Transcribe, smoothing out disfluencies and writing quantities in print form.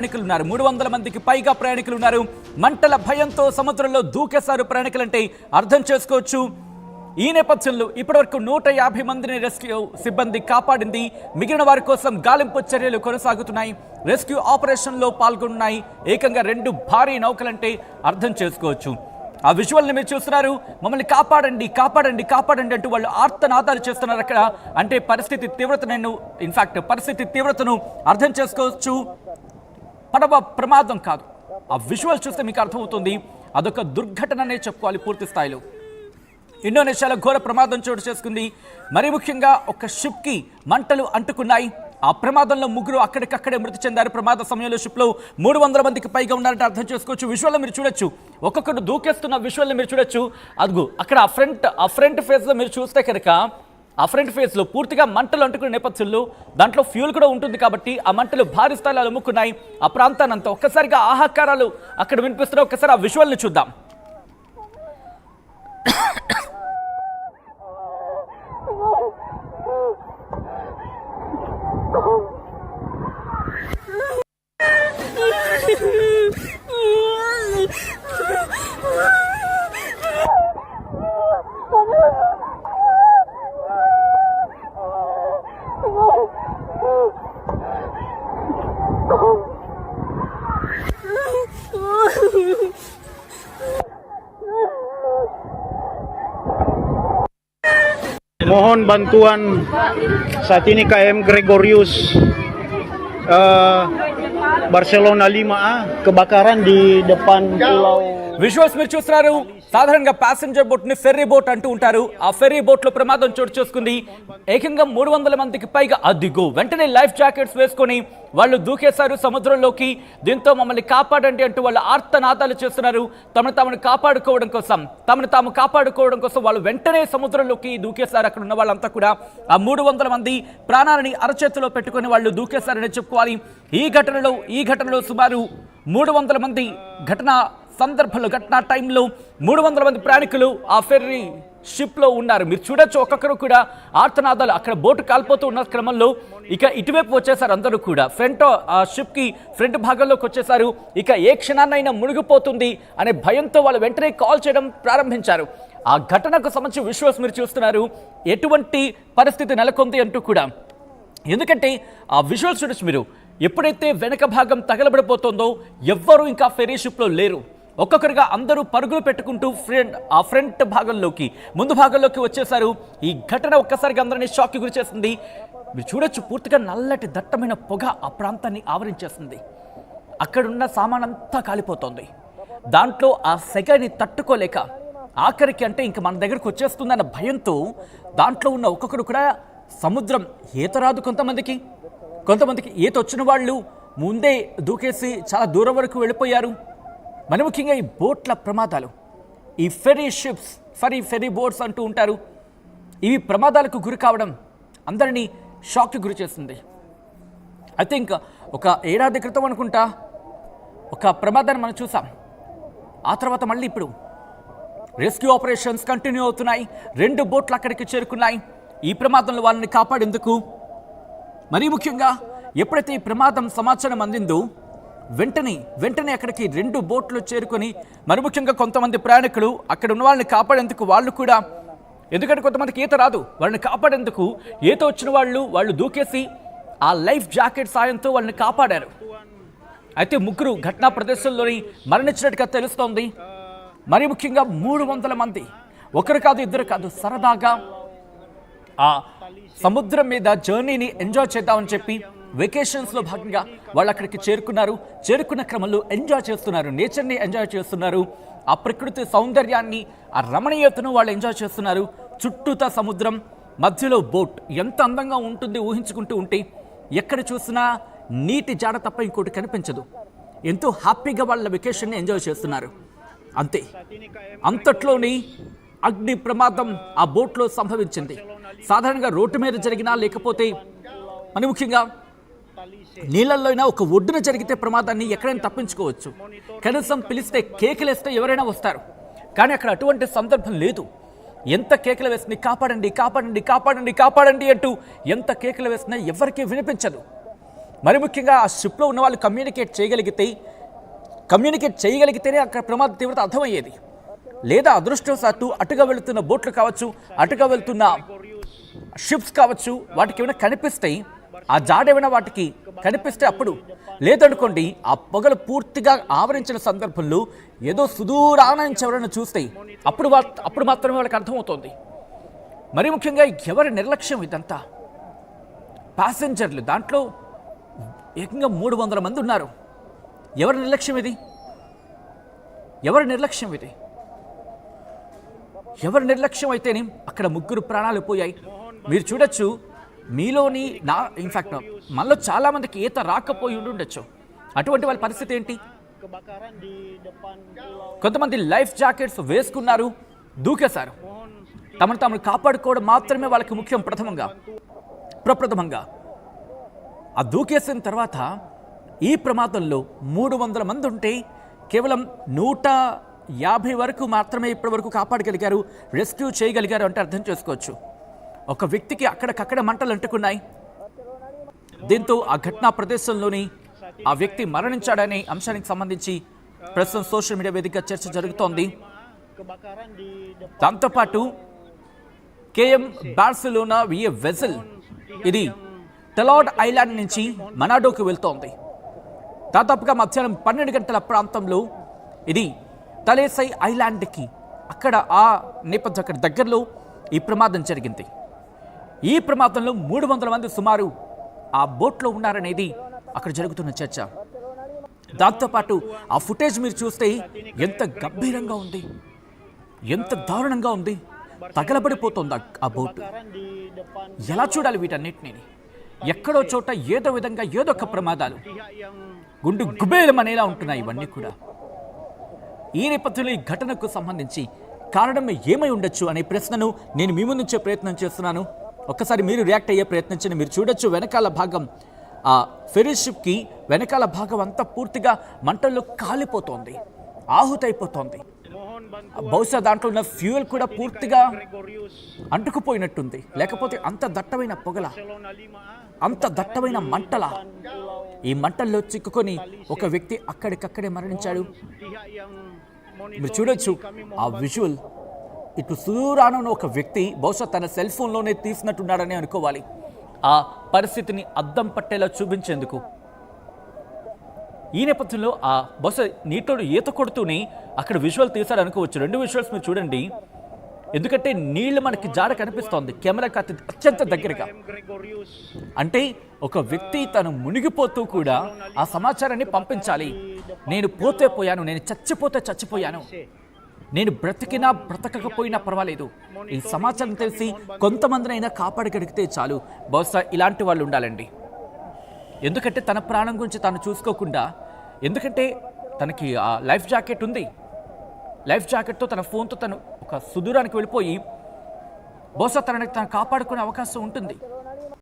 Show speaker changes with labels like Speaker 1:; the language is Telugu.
Speaker 1: ప్రయాణికులు ఉన్నారు. 300 మందికి పైగా ప్రయాణికులు ఉన్నారు. మంటల భయంతో సముద్రంలో దూకేశారు ప్రయాణికులంటే అర్థం చేసుకోవచ్చు. ఈ నేపథ్యంలో ఇప్పటివరకు 150 మందిని రెస్క్యూ సిబ్బంది కాపాడింది. మిగిలిన వారి కోసం గాలింపు చర్యలు కొనసాగుతున్నాయి. రెస్క్యూ ఆపరేషన్లో పాల్గొన్నాయి ఏకంగా 2 భారీ నౌకలంటే అర్థం చేసుకోవచ్చు. ఆ విజువల్ని మీరు చూస్తున్నారు. మమ్మల్ని కాపాడండి కాపాడండి కాపాడండి అంటూ వాళ్ళు ఆర్తనాదాలు చేస్తున్నారు అక్కడ. అంటే పరిస్థితి తీవ్రతను అర్థం చేసుకోవచ్చు. పడవ ప్రమాదం కాదు, ఆ విజువల్ చూస్తే మీకు అర్థమవుతుంది. అదొక దుర్ఘటననే చెప్పుకోవాలి పూర్తి స్థాయిలో. ఇండోనేషియాలో ఘోర ప్రమాదం చోటు చేసుకుంది. మరీ ముఖ్యంగా ఒక షిప్కి మంటలు అంటుకున్నాయి. ఆ ప్రమాదంలో 3 అక్కడికక్కడే మృతి చెందారు. ప్రమాద సమయంలో షిప్లో 300 మందికి పైగా ఉన్నారంటే అర్థం చేసుకోవచ్చు. విజువల్లో మీరు చూడొచ్చు, ఒక్కొక్కరు దూకేస్తున్న విజువల్ని మీరు చూడొచ్చు. అదిగో అక్కడ ఆ ఫ్రంట్ ఫేజ్లో మీరు చూస్తే కనుక ఆ ఫ్రంట్ ఫేజ్లో పూర్తిగా మంటలు అంటుకునే నేపథ్యంలో దాంట్లో ఫ్యూల్ కూడా ఉంటుంది కాబట్టి ఆ మంటలు భారీ స్థాయిలో అలుముకున్నాయి ఆ ప్రాంతానంతా. ఒక్కసారిగా ఆహాకారాలు అక్కడ వినిపిస్తున్నాయి. ఒక్కసారి ఆ విజువల్ని చూద్దాం.
Speaker 2: Mohon bantuan saat ini KM Gregorius Barcelona 5A kebakaran di depan pulau.
Speaker 1: Visuals మీరు చూస్తున్నారు. సాధారణంగా ప్యాసింజర్ బోట్ ని ఫెర్రీ బోట్ అంటూ ఉంటారు. ఆ ఫెర్రీ బోట్ లో ప్రమాదం చోటు చేసుకుంది. ఏకంగా 300 మందికి పైగా అదిగో వెంటనే లైఫ్ జాకెట్స్ వేసుకొని వాళ్ళు దూకేశారు సముద్రంలోకి. దీంతో మమ్మల్ని కాపాడండి అంటూ వాళ్ళు ఆర్తనాదాలు చేస్తున్నారు. తమను తాము కాపాడుకోవడం కోసం వాళ్ళు వెంటనే సముద్రంలోకి దూకేశారు. అక్కడ ఉన్న వాళ్ళంతా కూడా ఆ 300 మంది ప్రాణాలని అరచేతిలో పెట్టుకుని వాళ్ళు దూకేశారని చెప్పుకోవాలి. ఈ ఘటనలో సుమారు 300 మంది ఘటనా టైంలో 300 మంది ప్రయాణికులు ఆ ఫెర్రీ షిప్లో ఉన్నారు. మీరు చూడొచ్చు, ఒక్కొక్కరు కూడా ఆర్తనాదాలు. అక్కడ బోటు కాలిపోతూ ఉన్న క్రమంలో ఇక ఇటువైపు వచ్చేసారు అందరూ కూడా. ఆ షిప్కి ఫ్రంట్ భాగంలోకి వచ్చేసారు. ఇక ఏ క్షణాన్నైనా మునిగిపోతుంది అనే భయంతో వాళ్ళు వెంటనే కాల్ చేయడం ప్రారంభించారు. ఆ ఘటనకు సంబంధించి విజువల్స్ మీరు చూస్తున్నారు. ఎటువంటి పరిస్థితి నెలకొంది అంటూ కూడా. ఎందుకంటే ఆ విజువల్స్ చూడొచ్చు మీరు. ఎప్పుడైతే వెనక భాగం తగలబడిపోతుందో ఎవ్వరూ ఇంకా ఫెర్రీ షిప్లో లేరు. ఒక్కొక్కరిగా అందరూ పరుగులు పెట్టుకుంటూ ఆ ఫ్రంట్ భాగంలోకి ముందు భాగంలోకి వచ్చేసారు. ఈ ఘటన ఒక్కసారిగా అందరినీ షాక్కి గురి చేసింది. మీరు చూడొచ్చు, పూర్తిగా నల్లటి దట్టమైన పొగ ఆ ప్రాంతాన్ని ఆవరించేస్తుంది. అక్కడున్న సామానంతా కాలిపోతుంది. దాంట్లో ఆ సెగని తట్టుకోలేక ఆఖరికి అంటే ఇంక మన దగ్గరకు వచ్చేస్తుందన్న భయంతో దాంట్లో ఉన్న ఒక్కొక్కరు కూడా సముద్రం ఈత రాదు. కొంతమందికి ఈత వచ్చిన వాళ్ళు ముందే దూకేసి చాలా దూరం వరకు వెళ్ళిపోయారు. మరి ముఖ్యంగా ఈ బోట్ల ప్రమాదాలు, ఈ ఫెర్రీ బోట్స్ అంటూ ఉంటారు, ఇవి ప్రమాదాలకు గురి కావడం అందరినీ షాక్కి గురి చేస్తుంది. అయితే ఇంకా ఒక ఏడాది క్రితం అనుకుంటా ఒక ప్రమాదాన్ని మనం చూసాం. ఆ తర్వాత మళ్ళీ ఇప్పుడు రెస్క్యూ ఆపరేషన్స్ కంటిన్యూ అవుతున్నాయి. 2 బోట్లు అక్కడికి చేరుకున్నాయి ఈ ప్రమాదంలో వాళ్ళని కాపాడేందుకు. మరీ ముఖ్యంగా ఎప్పుడైతే ఈ ప్రమాదం సమాచారం అందిందో వెంటనే అక్కడికి 2 బోట్లు చేరుకొని మరి ముఖ్యంగా కొంతమంది ప్రయాణికులు అక్కడ ఉన్న వాళ్ళని కాపాడేందుకు వాళ్ళు కూడా, ఎందుకంటే కొంతమందికి ఈత రాదు, వాళ్ళని కాపాడేందుకు ఈత వచ్చిన వాళ్ళు దూకేసి ఆ లైఫ్ జాకెట్ సాయంతో వాళ్ళని కాపాడారు. అయితే 3 ఘటనా ప్రదేశంలోని మరణించినట్టుగా తెలుస్తోంది. మరి ముఖ్యంగా 300 మంది, ఒకరు కాదు ఇద్దరు కాదు, సరదాగా ఆ సముద్రం మీద జర్నీని ఎంజాయ్ చేద్దామని చెప్పి వెకేషన్స్లో భాగంగా వాళ్ళు అక్కడికి చేరుకున్న క్రమంలో ఎంజాయ్ చేస్తున్నారు. నేచర్ని ఎంజాయ్ చేస్తున్నారు. ఆ ప్రకృతి సౌందర్యాన్ని, ఆ రమణీయతను వాళ్ళు ఎంజాయ్ చేస్తున్నారు. చుట్టూతా సముద్రం, మధ్యలో బోట్ ఎంత అందంగా ఉంటుంది ఊహించుకుంటూ ఉంటే. ఎక్కడ చూసినా నీటి జాడ తప్ప ఇంకోటి కనిపించదు. ఎంతో హ్యాపీగా వాళ్ళ వెకేషన్ని ఎంజాయ్ చేస్తున్నారు. అంతట్లోని అగ్ని ప్రమాదం ఆ బోట్లో సంభవించింది. సాధారణంగా రోడ్డు మీద జరిగినా లేకపోతే మరి ముఖ్యంగా నీళ్ళల్లోనైనా ఒక ఒడ్డున జరిగితే ప్రమాదాన్ని ఎక్కడైనా తప్పించుకోవచ్చు. కనీసం పిలిస్తే కేకలేస్తే ఎవరైనా వస్తారు. కానీ అక్కడ అటువంటి సందర్భం లేదు. ఎంత కేకలు వేసినా కాపాడండి కాపాడండి కాపాడండి కాపాడండి అంటూ ఎంత కేకలు వేసినా ఎవరికీ వినిపించదు. మరి ముఖ్యంగా ఆ షిప్లో ఉన్న వాళ్ళు కమ్యూనికేట్ చేయగలిగితేనే అక్కడ ప్రమాద తీవ్రత అర్థమయ్యేది. లేదా అదృష్టవశాత్తు అటుగా వెళుతున్న బోట్లు కావచ్చు, అటుగా వెళుతున్న షిప్స్ కావచ్చు, వాటికి ఏమైనా కనిపిస్తాయి, ఆ జాడేమైనా వాటికి కనిపిస్తే అప్పుడు, లేదనుకోండి ఆ పొగలు పూర్తిగా ఆవరించిన సందర్భంలో ఏదో సుదూరాన నుంచి ఎవరైనా చూస్తే అప్పుడు మాత్రమే వాళ్ళకి అర్థమవుతోంది. మరి ముఖ్యంగా ఎవరి నిర్లక్ష్యం ఇదంతా. ప్యాసింజర్లు దాంట్లో ఏకంగా 300 మంది ఉన్నారు. ఎవరి నిర్లక్ష్యం ఇది? ఎవరి నిర్లక్ష్యం అయితేనే అక్కడ 3 ప్రాణాలు పోయాయి. మీరు చూడొచ్చు, మీలోని ఇన్ఫాక్ట్ మనలో చాలా మందికి ఈత రాకపోయి ఉండొచ్చు. అటువంటి వాళ్ళ పరిస్థితి ఏంటి? కొంతమంది లైఫ్ జాకెట్స్ వేసుకున్నారు, దూకేశారు. తమను తాము కాపాడుకోవడం మాత్రమే వాళ్ళకి ముఖ్యం. ప్రప్రథమంగా ఆ దూకేసిన తర్వాత ఈ ప్రమాదంలో 300 మంది ఉంటే కేవలం 150 వరకు మాత్రమే ఇప్పటి వరకు కాపాడగలిగారు, రెస్క్యూ చేయగలిగారు అంటే అర్థం చేసుకోవచ్చు. ఒక వ్యక్తికి అక్కడికక్కడ మంటలు అంటుకున్నాయి. దీంతో ఆ ఘటనా ప్రదేశంలోని ఆ వ్యక్తి మరణించాడనే అంశానికి సంబంధించి ప్రస్తుతం సోషల్ మీడియా వేదికగా చర్చ జరుగుతోంది. దాంతోపాటు కేఎం బార్సిలోనా విఏ వెసల్ ఇది టెలాడ్ ఐలాండ్ నుంచి మనాడోకు వెళ్తోంది. దాదాపుగా మధ్యాహ్నం 12 గంటల ప్రాంతంలో ఇది తలేసై ఐలాండ్కి అక్కడ ఆ నేపథ్యం అక్కడ దగ్గరలో ఈ ప్రమాదం జరిగింది. ఈ ప్రమాదంలో 300 మంది సుమారు ఆ బోట్లో ఉన్నారనేది అక్కడ జరుగుతున్న చర్చ. దాంతోపాటు ఆ ఫుటేజ్ మీరు చూస్తే ఎంత గంభీరంగా ఉంది, ఎంత దారుణంగా ఉంది. తగలబడిపోతుంది ఆ బోటు. ఎలా చూడాలి వీటన్నిటిని? ఎక్కడో చోట ఏదో విధంగా ఏదో ఒక ప్రమాదాలు, గుండు గుబేలం అనేలా ఉంటున్నాయి ఇవన్నీ కూడా. ఈ నేపథ్యంలో ఈ ఘటనకు సంబంధించి కారణం ఏమై ఉండొచ్చు అనే ప్రశ్నను నేను మీ ముందుంచే ప్రయత్నం చేస్తున్నాను. ఒక్కసారి మీరు రియాక్ట్ అయ్యే ప్రయత్నించండి. మీరు చూడొచ్చు, వెనకాల భాగం ఆ ఫెరీ షిప్కి వెనకాల భాగం అంతా పూర్తిగా మంటల్లో కాలిపోతోంది, ఆహుతైపోతోంది. బహుశా దాంట్లో ఉన్న ఫ్యూయల్ కూడా పూర్తిగా అంటుకుపోయినట్టుంది. లేకపోతే అంత దట్టమైన పొగల, అంత దట్టమైన మంటల. ఈ మంటల్లో చిక్కుకొని ఒక వ్యక్తి అక్కడికక్కడే మరణించాడు. మీరు చూడొచ్చు ఆ విజువల్. ఇటు సుదూరాన ఒక వ్యక్తి బహుశా తన సెల్ ఫోన్లోనే తీసినట్టున్నాడని అనుకోవాలి, ఆ పరిస్థితిని అద్దం పట్టేలా చూపించేందుకు. ఈ నేపథ్యంలో ఆ బహుశా నీటిలో ఈత కొడుతూనే అక్కడ విజువల్ తీశాడు అనుకోవచ్చు. 2 విజువల్స్ మీరు చూడండి, ఎందుకంటే నీళ్లు మనకి జాడ కనిపిస్తోంది కెమెరాకి అత్యంత దగ్గరగా. అంటే ఒక వ్యక్తి తను మునిగిపోతూ కూడా ఆ సమాచారాన్ని పంపించాలి. నేను పోతే పోయాను, నేను చచ్చిపోతే చచ్చిపోయాను, నేను బ్రతికినా బ్రతకకపోయినా పర్వాలేదు, ఈ సమాచారం తెలిసి కొంతమందినైనా కాపాడగలిగితే చాలు. బహుశా ఇలాంటి వాళ్ళు ఉండాలండి. ఎందుకంటే తన ప్రాణం గురించి తాను చూసుకోకుండా, ఎందుకంటే తనకి ఆ లైఫ్ జాకెట్ ఉంది, లైఫ్ జాకెట్తో తన ఫోన్తో తను ఒక సుదూరానికి వెళ్ళిపోయి బహుశా తనని కాపాడుకునే అవకాశం ఉంటుంది.